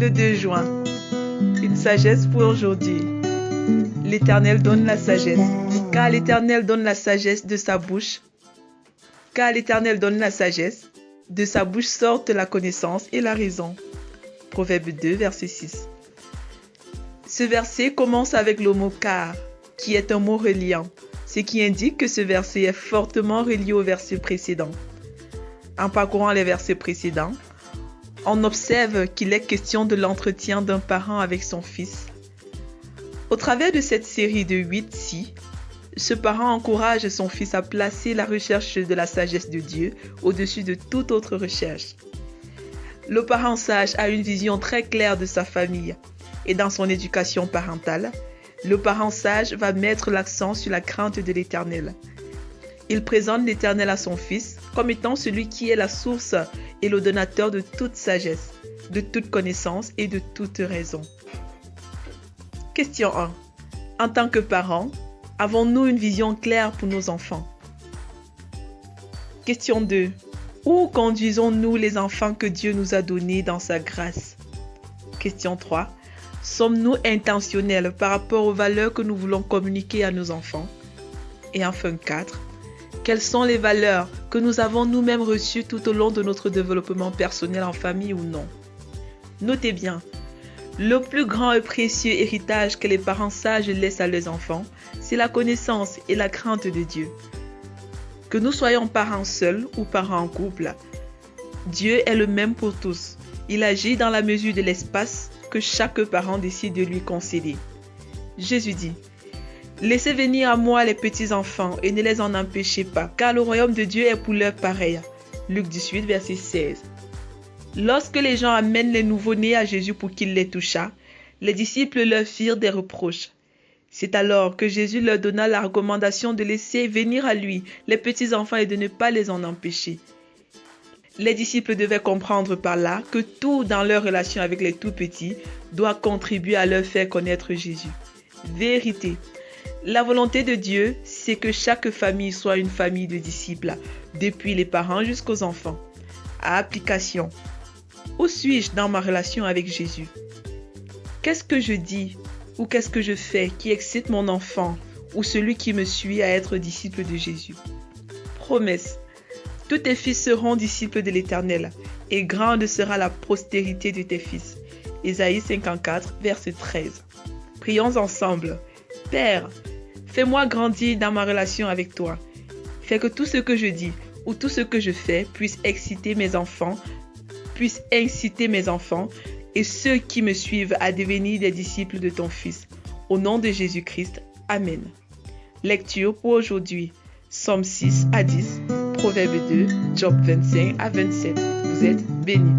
Le 2 juin. Une sagesse pour aujourd'hui. L'Éternel donne la sagesse, car l'Éternel donne la sagesse de sa bouche. Car l'Éternel donne la sagesse, de sa bouche sortent la connaissance et la raison. Proverbe 2, verset 6. Ce verset commence avec le mot « car », qui est un mot reliant, ce qui indique que ce verset est fortement relié au verset précédent. En parcourant les versets précédents, on observe qu'il est question de l'entretien d'un parent avec son fils. Au travers de cette série de 8 si, ce parent encourage son fils à placer la recherche de la sagesse de Dieu au-dessus de toute autre recherche. Le parent sage a une vision très claire de sa famille et dans son éducation parentale, le parent sage va mettre l'accent sur la crainte de l'Éternel. Il présente l'Éternel à son fils comme étant celui qui est la source et le donateur de toute sagesse, de toute connaissance et de toute raison. Question 1. En tant que parents, avons-nous une vision claire pour nos enfants? Question 2. Où conduisons-nous les enfants que Dieu nous a donnés dans sa grâce? Question 3. Sommes-nous intentionnels par rapport aux valeurs que nous voulons communiquer à nos enfants? Et enfin 4. Quelles sont les valeurs que nous avons nous-mêmes reçues tout au long de notre développement personnel en famille ou non? Notez bien, le plus grand et précieux héritage que les parents sages laissent à leurs enfants, c'est la connaissance et la crainte de Dieu. Que nous soyons parents seuls ou parents en couple, Dieu est le même pour tous. Il agit dans la mesure de l'espace que chaque parent décide de lui concéder. Jésus dit: laissez venir à moi les petits-enfants et ne les en empêchez pas, car le royaume de Dieu est pour leurs pareils. Luc 18, verset 16. Lorsque les gens amènent les nouveau-nés à Jésus pour qu'il les touchât, les disciples leur firent des reproches. C'est alors que Jésus leur donna la recommandation de laisser venir à lui les petits-enfants et de ne pas les en empêcher. Les disciples devaient comprendre par là que tout dans leur relation avec les tout-petits doit contribuer à leur faire connaître Jésus. Vérité. La volonté de Dieu, c'est que chaque famille soit une famille de disciples, depuis les parents jusqu'aux enfants. Application. Où suis-je dans ma relation avec Jésus? Qu'est-ce que je dis ou qu'est-ce que je fais qui excite mon enfant ou celui qui me suit à être disciple de Jésus? Promesse. Tous tes fils seront disciples de l'Éternel et grande sera la postérité de tes fils. Ésaïe 54, verset 13. Prions ensemble. Père, fais-moi grandir dans ma relation avec toi. Fais que tout ce que je dis ou tout ce que je fais puisse inciter mes enfants et ceux qui me suivent à devenir des disciples de ton Fils. Au nom de Jésus-Christ. Amen. Lecture pour aujourd'hui. Psaume 6 à 10, Proverbe 2, Job 25 à 27. Vous êtes bénis.